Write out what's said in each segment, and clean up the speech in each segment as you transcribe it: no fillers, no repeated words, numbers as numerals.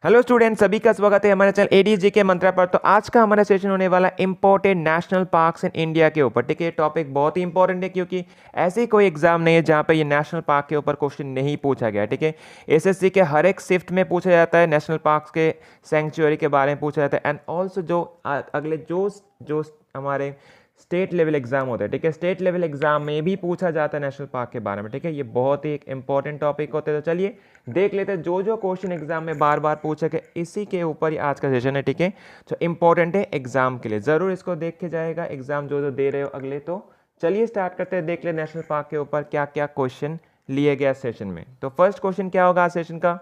Hello student, सभी का स्वागत है हमारे चैनल एडीजी के मंत्रा पर। तो आज का हमारा सेशन होने वाला important national parks in India के ऊपर। ठीक है, टॉपिक बहुत ही इंपॉर्टेंट है क्योंकि ऐसे कोई एग्जाम नहीं है जहां पे ये नेशनल पार्क के ऊपर क्वेश्चन नहीं पूछा गया। ठीक है, एसएससी के हर एक शिफ्ट में पूछा जाता है, नेशनल पार्क्स के सेंचुरी के बारे में पूछा जाता है। एंड ऑल्सो जो अगले जो जो हमारे स्टेट लेवल एग्जाम होता है, ठीक है, स्टेट लेवल एग्जाम में भी पूछा जाता है नेशनल पार्क के बारे में। ठीक है, ये बहुत ही एक इंपॉर्टेंट टॉपिक होते हैं। तो चलिए देख लेते हैं जो जो क्वेश्चन एग्जाम में बार बार पूछे गए, इसी के ऊपर ही आज का सेशन है। ठीक है, जो इंपॉर्टेंट है एग्जाम के लिए, जरूर इसको देख के जाएगा एग्जाम जो जो दे रहे हो अगले। तो चलिए स्टार्ट करते हैं, देख ले नेशनल पार्क के ऊपर क्या क्या क्वेश्चन लिए गया सेशन में। तो फर्स्ट क्वेश्चन क्या होगा सेशन का?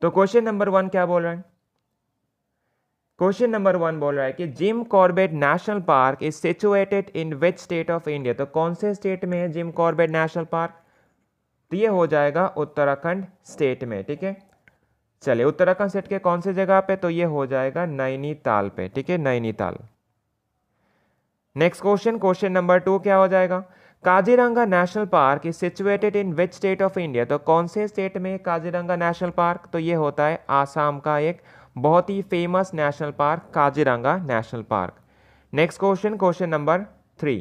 तो क्वेश्चन नंबर 1 क्या बोल रहा है? क्वेश्चन नंबर 1 बोल रहा है कि Jim Corbett national park is situated in which state of India. तो कौन से स्टेट में है जिम कॉर्बेट नेशनल पार्क? तो ये हो जाएगा उत्तराखंड स्टेट में। ठीक है, चलिए उत्तराखंड स्टेट के कौन से जगह पे? तो ये हो जाएगा नैनीताल पे। ठीक है, Nainital. Next question, question number 2 क्या हो जाएगा? Kaziranga national park is situated in which state of India. तो कौन से स्टेट में काजीरंगा नेशनल पार्क? तो ये होता है आसाम का एक बहुत ही famous national park, Kaziranga national park. Next question, question number 3,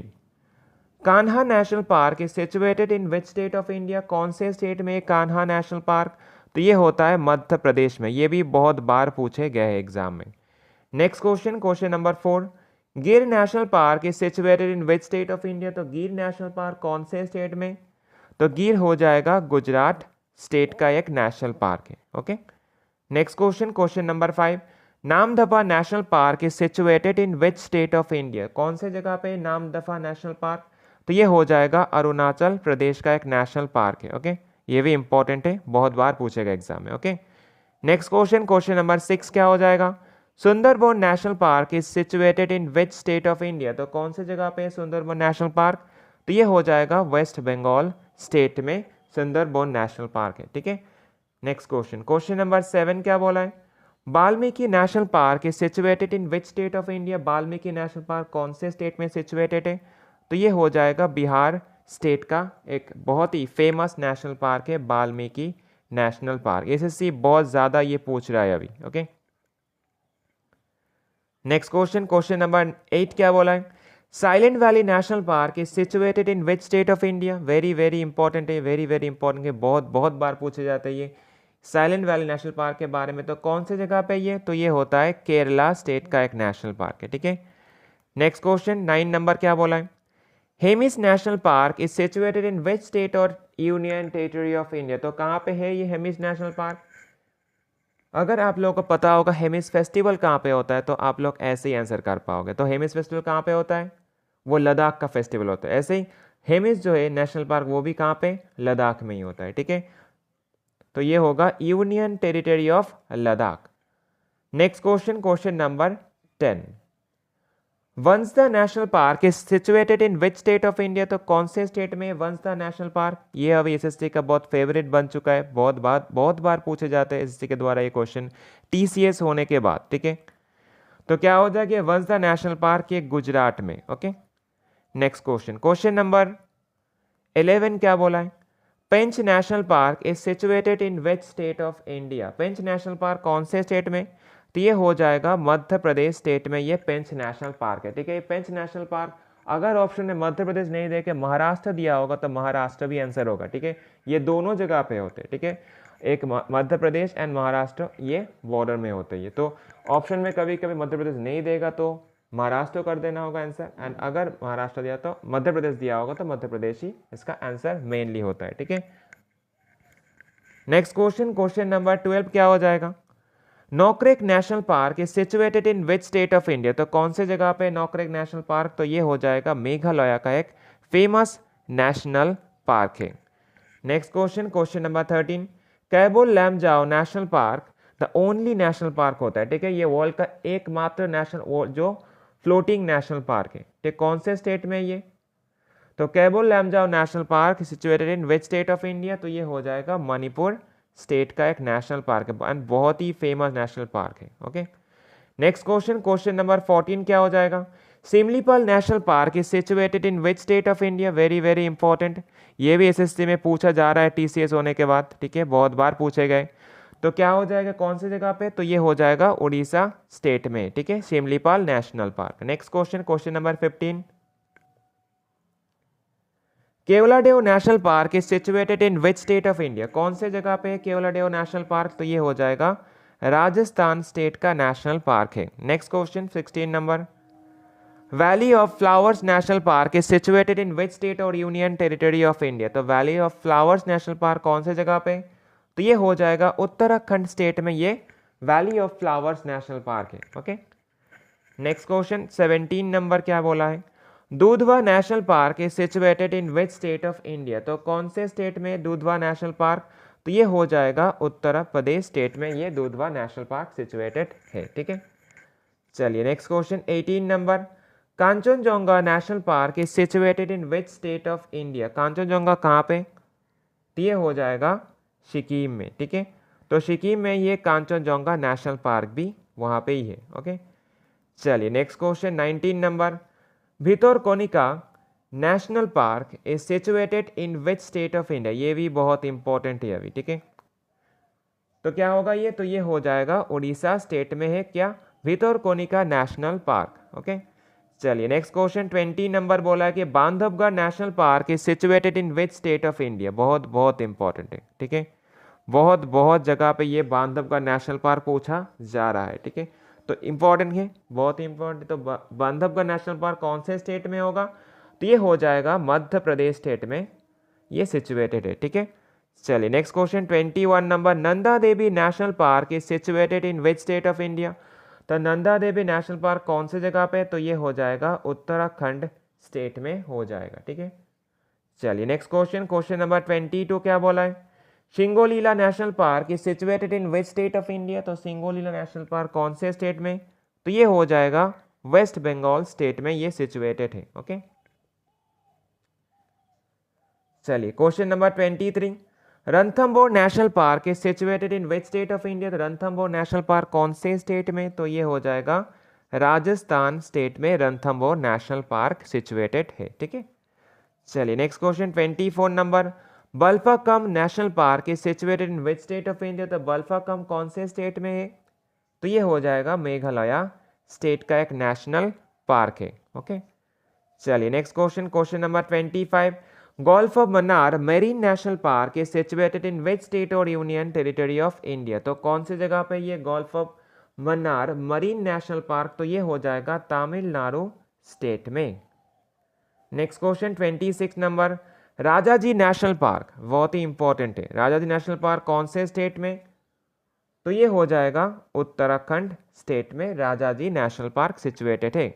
Kanha national park is situated in which state of India. कौन से स्टेट में कान्हा नेशनल पार्क? तो ये होता है मध्य प्रदेश में। ये भी बहुत बार पूछे गए हैं एग्जाम में। नेक्स्ट क्वेश्चन, क्वेश्चन नंबर 4, गिर national park is situated in which state of India. तो गिर नेशनल पार्क कौन से स्टेट में? तो गिर हो जाएगा गुजरात स्टेट का एक नेशनल पार्क है। Okay, next question, question number 5, Namdapha national park is situated in which state of India. कौन से जगह पे नामदफा नेशनल पार्क? तो ये हो जाएगा अरुणाचल प्रदेश का एक नेशनल पार्क है। ओके, ये भी इंपॉर्टेंट है, बहुत बार पूछेगा एग्जाम में। Okay, next question, question number 6 क्या हो जाएगा? Sundarban national park is situated in which state of India. तो कौन सी जगह पे सुंदरबन नेशनल पार्क? तो ये हो जाएगा वेस्ट बंगाल स्टेट में सुंदरबन नेशनल पार्क है। ठीक है, नेक्स्ट क्वेश्चन, क्वेश्चन नंबर 7 क्या बोला है? Valmiki national park is situated in which state of India. Valmiki national park कौन से स्टेट में सिचुएटेड है? तो ये हो जाएगा बिहार स्टेट का एक बहुत ही फेमस नेशनल पार्क है, वाल्मीकि नेशनल पार्क। एसएससी बहुत ज्यादा ये पूछ रहा है अभी। Okay, next question, question number 8 क्या बोला है? Silent valley national park is situated in which state of India. Very very important है, वेरी वेरी इंपॉर्टेंट है, बहुत बहुत बार पूछे जाते हैं ये साइलेंट वैली नेशनल पार्क के बारे में। तो कौन से जगह पे ये? तो ये होता है केरला स्टेट का एक नेशनल पार्क है। ठीक है, नेक्स्ट क्वेश्चन 9 नंबर क्या बोला है? Hemis national park is situated in which state और यूनियन टेरिटरी ऑफ इंडिया। तो कहाँ पे है ये हेमिस नेशनल पार्क? अगर आप लोगों को पता होगा हेमिस फेस्टिवल कहाँ पे होता है तो आप लोग ऐसे ही आंसर कर पाओगे। तो हेमिस फेस्टिवल कहाँ पे होता है? वो लद्दाख का फेस्टिवल होता है। ऐसे ही हेमिस जो है नेशनल पार्क वो भी कहाँ पे? लद्दाख में ही होता है। ठीक है, तो ये होगा union territory of Ladakh. Next question, question number 10, Vansda national park is situated in which state of India. तो कौन से स्टेट में वंसदा नेशनल पार्क? ये अभी एसएससी का बहुत फेवरेट बन चुका है, बहुत बार पूछे जाते हैं एसएससी के द्वारा ये क्वेश्चन टीसीएस होने के बाद। ठीक है, तो क्या हो जाएगा? वंसदा नेशनल पार्क ये गुजरात में। Okay, next question, question number 11 क्या बोला है? Pench national park is situated in which state of India. Pench national park कौन से स्टेट में? तो ये हो जाएगा मध्य प्रदेश स्टेट में ये पेंच नेशनल पार्क है। ठीक है, पेंच नेशनल पार्क अगर ऑप्शन में मध्य प्रदेश नहीं दे के महाराष्ट्र दिया होगा तो महाराष्ट्र भी आंसर होगा। ठीक है, ये दोनों जगह पे होते हैं। ठीक है, एक मध्य प्रदेश एंड महाराष्ट्र ये बॉर्डर में होते हैं। तो ऑप्शन में कभी कभी मध्य प्रदेश नहीं देगा तो महाराष्ट्र कर देना होगा आंसर, एंड अगर महाराष्ट्र दिया तो मध्य प्रदेश दिया होगा तो मध्य प्रदेश ही इसका आंसर मेनली होता है। ठीक है, नेक्स्ट क्वेश्चन, क्वेश्चन नंबर 12 क्या हो जाएगा? Nokrek national park is situated in which state of India. तो कौन से जगह पे नौक्रेक नेशनल पार्क? तो ये हो जाएगा मेघालय का एक फेमस नेशनल पार्क है। Next question, question number 13, Keibul Lamjao national park the only national park होता है। ठीक है, ये वर्ल्ड का एकमात्र नेशनल जो फ्लोटिंग नेशनल पार्क है। ठीक, कौन से स्टेट में ये? तो Keibul Lamjao national park situated in which state of India? तो ये हो जाएगा मणिपुर स्टेट का एक नेशनल पार्क है एंड बहुत ही फेमस नेशनल पार्क है। Okay, next question, question number 14 क्या हो जाएगा? Simlipal national park is situated in which state of India. Very very important, ये भी एसएससी में पूछा जा रहा है टीसीएस होने के बाद। ठीक है, बहुत बार पूछे गए। तो क्या हो जाएगा कौन सी जगह पे, तो ये हो जाएगा उड़ीसा स्टेट में, ठीक है, Similipal national park. Next question, question number 15, Keoladeo national park is situated in which state of India, कौन से जगह पे केवलादेव नेशनल पार्क, तो ये हो जाएगा राजस्थान स्टेट का नेशनल पार्क है। Next question 16 number, valley of flowers national park is situated in which state और यूनियन टेरिटरी ऑफ इंडिया, तो valley of flowers national park कौन से जगह पे, तो ये हो जाएगा उत्तराखंड स्टेट में ये valley of flowers national park है। ओके, नेक्स्ट क्वेश्चन 17 नंबर क्या बोला है, Dudhwa national park is situated in which state of India, तो कौन से स्टेट में दुधवा नेशनल पार्क, तो ये हो जाएगा उत्तर प्रदेश स्टेट में ये दुधवा नेशनल पार्क सिचुएटेड है, ठीक है। चलिए next question 18 number, Kanchenjunga national park is situated in which state of India, Kanchenjunga कहाँ पे, तो ये हो जाएगा सिक्किम में, ठीक है। तो सिक्किम में ये कांचनजंगा नेशनल पार्क भी वहाँ पे ही है। ओके, चलिए next question 19 number, Bhitarkanika national park is situated in which state of India, ये भी बहुत इंपॉर्टेंट है अभी, ठीक है। तो क्या होगा ये, तो ये हो जाएगा उड़ीसा स्टेट में है क्या, भितरकनिका नेशनल पार्क। ओके, चलिए नेक्स्ट क्वेश्चन 20 नंबर बोला है कि Bandhavgarh national park is situated in which state of India, बहुत बहुत इंपॉर्टेंट है, ठीक है। बहुत बहुत जगह पे ये बांधवगढ़ नेशनल पार्क पूछा जा रहा है, ठीक है, तो इंपॉर्टेंट है, बहुत इंपॉर्टेंट। तो बांधवगढ़ नेशनल पार्क कौन से स्टेट में होगा, तो ये हो जाएगा मध्य प्रदेश स्टेट में ये सिचुएटेड है, ठीक है। चलिए next question 21 number, Nanda Devi national park is situated in which state of India, तो नंदा देवी नेशनल पार्क कौन से जगह पे, तो ये हो जाएगा उत्तराखंड स्टेट में हो जाएगा, ठीक है। चलिए नेक्स्ट क्वेश्चन, क्वेश्चन नंबर 22 क्या बोला है, Singalila national park is situated in which state of India, तो सिंगोलीला नेशनल पार्क कौन से स्टेट में, तो ये हो जाएगा वेस्ट बंगाल स्टेट में ये सिचुएटेड है। ओके, चलिए question number 23, Ranthambore national park is situated in which state of India, तो रणथंबोर नेशनल पार्क कौन से स्टेट में, तो ये हो जाएगा राजस्थान स्टेट में रणथंबोर नेशनल पार्क सिचुएटेड है, ठीक है। चलिए next question 24 number, Balphakram national park is situated in which state of India, तो बल्फाकम कौन से स्टेट में है, तो ये हो जाएगा मेघालय स्टेट का एक नेशनल पार्क है। ओके, चलिए next question, question number 25, golf of Mannar marine national park is situated in which state और यूनियन टेरिटरी ऑफ इंडिया, तो कौन सी जगह पे ये golf of Mannar marine national park, तो ये हो जाएगा तमिलनाडु स्टेट में। Next question 26 number, Rajaji national park बहुत ही इंपॉर्टेंट है, राजाजी नेशनल पार्क कौन से स्टेट में, तो ये हो जाएगा उत्तराखंड स्टेट में राजाजी नेशनल पार्क सिचुएटेड है।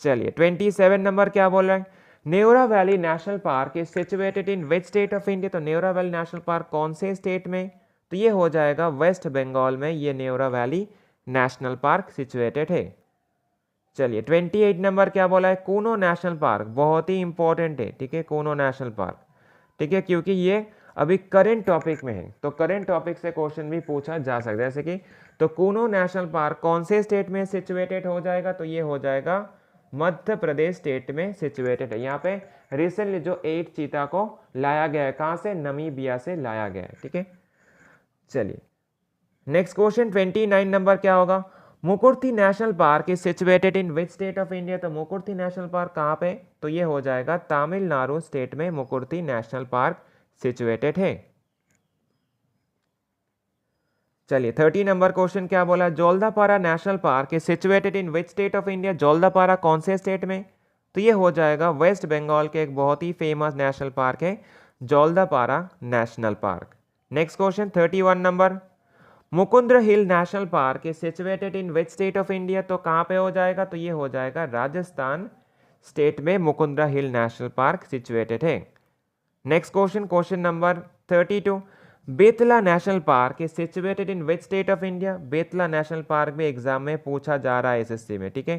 चलिए 27 नंबर क्या बोल रहा है, Neora valley national park is situated in which state of India, तो नेवरा वैली नेशनल पार्क कौन से स्टेट में, तो ये हो जाएगा वेस्ट बंगाल में ये Neora valley national park situated है। चलिए 28 नंबर क्या बोला है, कूनो नेशनल पार्क बहुत ही इंपॉर्टेंट है, ठीक है, कूनो नेशनल पार्क, ठीक है, क्योंकि ये अभी करेंट टॉपिक में है, तो करेंट टॉपिक से क्वेश्चन भी पूछा जा सकता है, जैसे कि तो कूनो नेशनल पार्क कौन से स्टेट में सिचुएटेड हो जाएगा, तो ये हो जाएगा मध्य प्रदेश स्टेट में सिचुएटेड है। यहाँ पे रिसेंटली जो 8 चीता को लाया गया है, कहाँ से, नमीबिया से लाया गया है, ठीक है। चलिए नेक्स्ट क्वेश्चन 29 नंबर क्या होगा, Mukurthi national park is situated in which state of India, तो मुकुर्ती नेशनल पार्क कहाँ पे, तो ये हो जाएगा तमिलनाडु स्टेट में मुकुर्ती नेशनल पार्क सिचुएटेड है। चलिए 30 नंबर क्वेश्चन क्या बोला, Jaldapara national park is situated in which state of India, Jaldapara कौन से स्टेट में, तो ये हो जाएगा वेस्ट बंगाल के एक बहुत ही फेमस नेशनल पार्क है Jaldapara national park. Next question 31 number, Mukundra hill national park is situated in which state of India, तो कहाँ पे हो जाएगा, तो ये हो जाएगा राजस्थान स्टेट में Mukundra hill national park situated है। Next question, question number 32, Betla national park is situated in which state of India, Betla national park भी एग्जाम में पूछा जा रहा है एसएससी में, ठीक है,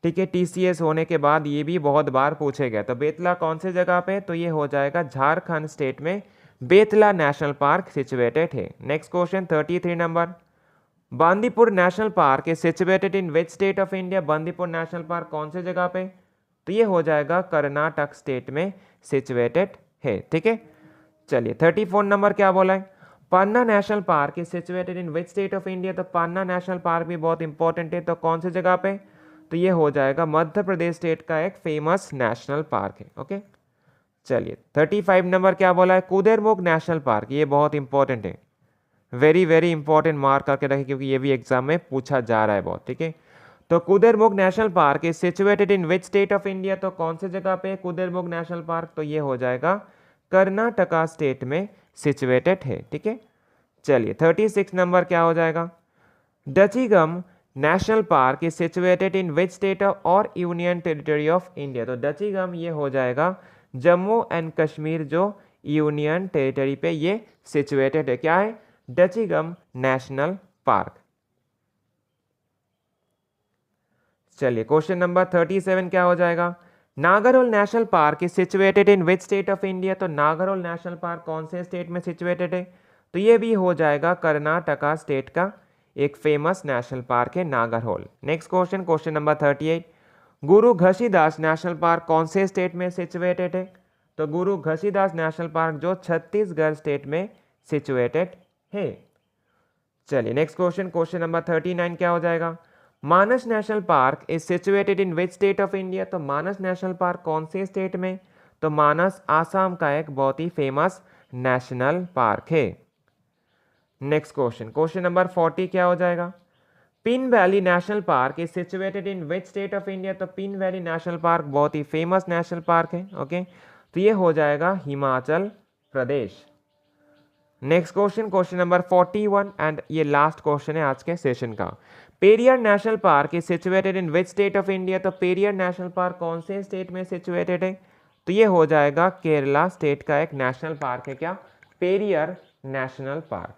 ठीक है, टीसीएस होने के बाद ये भी बहुत बार पूछे गए। तो बेतला कौन से जगह पे, तो ये हो जाएगा झारखंड स्टेट में बेतला नेशनल पार्क सिचुएटेड है। Next question 33 number, Bandipur national park is situated in which state of India, Bandipur national park कौन से जगह पे, तो ये हो जाएगा कर्नाटक स्टेट में सिचुएटेड है, ठीक है। चलिए 34 नंबर क्या बोला है, Panna national park is situated in which state of India, तो पन्ना नेशनल पार्क भी बहुत इंपॉर्टेंट है, तो कौन सी जगह पे, तो ये हो जाएगा मध्य प्रदेश स्टेट का एक फेमस नेशनल पार्क है। ओके, चलिए 35 नंबर क्या बोला है, कुदेरमुख नेशनल पार्क, ये बहुत इंपॉर्टेंट है, वेरी वेरी इंपॉर्टेंट, मार्क करके रखें क्योंकि ये भी एग्जाम में पूछा जा रहा है बहुत। ठीक है, तो Kudremukh national park is situated in which state of India, तो कौन सी जगह पे कुदेरमुख नेशनल पार्क, तो ये हो जाएगा कर्नाटका स्टेट में सिचुएटेड है। ठीक है, चलिए 36 नंबर क्या हो जाएगा, Dachigam national park is situated in which state of और यूनियन टेरिटरी ऑफ इंडिया, तो डचीगम ये हो जाएगा जम्मू एंड कश्मीर जो यूनियन टेरिटरी पे ये सिचुएटेड है, क्या है, डचीगम नेशनल पार्क। चलिए क्वेश्चन नंबर 37 क्या हो जाएगा, Nagarhole national park is situated in which state of India, तो नागरहोल नेशनल पार्क कौन से स्टेट में सिचुएटेड है, तो ये भी हो जाएगा कर्नाटका स्टेट का एक फेमस नेशनल पार्क है Nagarhole. Next question, question number 38, गुरु घसीदास नेशनल पार्क कौन से स्टेट में सिचुएटेड है, तो गुरु घसीदास नेशनल पार्क जो छत्तीसगढ़ स्टेट में सिचुएटेड है। चलिए नेक्स्ट क्वेश्चन, क्वेश्चन नंबर 39 क्या हो जाएगा, Manas national park is situated in which state of India, तो मानस नेशनल पार्क कौन से स्टेट में, तो मानस आसाम का एक बहुत ही फेमस नेशनल पार्क है। नेक्स्ट क्वेश्चन, क्वेश्चन नंबर 40 क्या हो जाएगा, Pin Valley national park is situated in which state of India, तो पिन वैली नेशनल पार्क बहुत ही फेमस नेशनल पार्क है। ओके, तो ये हो जाएगा Himachal Pradesh. Next question, question number 41 and ये लास्ट क्वेश्चन है आज के सेशन का, Periyar national park is situated in which state of India, तो पेरियार नेशनल पार्क कौन से स्टेट में सिचुएटेड है, तो ये हो जाएगा केरला स्टेट का एक नेशनल पार्क है, क्या, पेरियार नेशनल पार्क।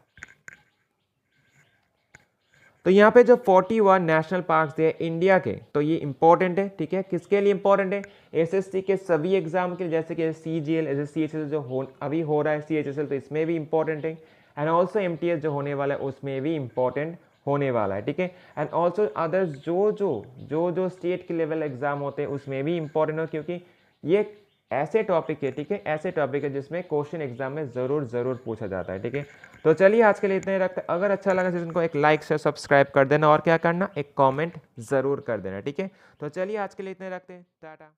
तो यहाँ पे जो 41 नेशनल पार्क्स है इंडिया के, तो ये इंपॉर्टेंट है। ठीक है, किसके लिए इंपॉर्टेंट है, एसएससी के सभी एग्जाम के लिए, जैसे कि सीजीएल, सीएचएसएल जो अभी हो रहा है सीएचएसएल, तो इसमें भी इंपॉर्टेंट है, एंड ऑल्सो एमटीएस जो होने वाला है उसमें भी इंपॉर्टेंट होने वाला है। ठीक है, एंड ऑल्सो अदर्स जो स्टेट के लेवल एग्जाम होते हैं उसमें भी इंपॉर्टेंट हो, क्योंकि ये ऐसे टॉपिक है, ठीक है, ऐसे टॉपिक है जिसमें क्वेश्चन एग्जाम में जरूर पूछा जाता है। ठीक है, तो चलिए आज के लिए इतना ही रखते हैं। अगर अच्छा लगा सेशन को एक लाइक से सब्सक्राइब कर देना, और क्या करना, एक कमेंट जरूर कर देना। ठीक है, तो चलिए आज के लिए इतना ही रखते हैं, टाटा।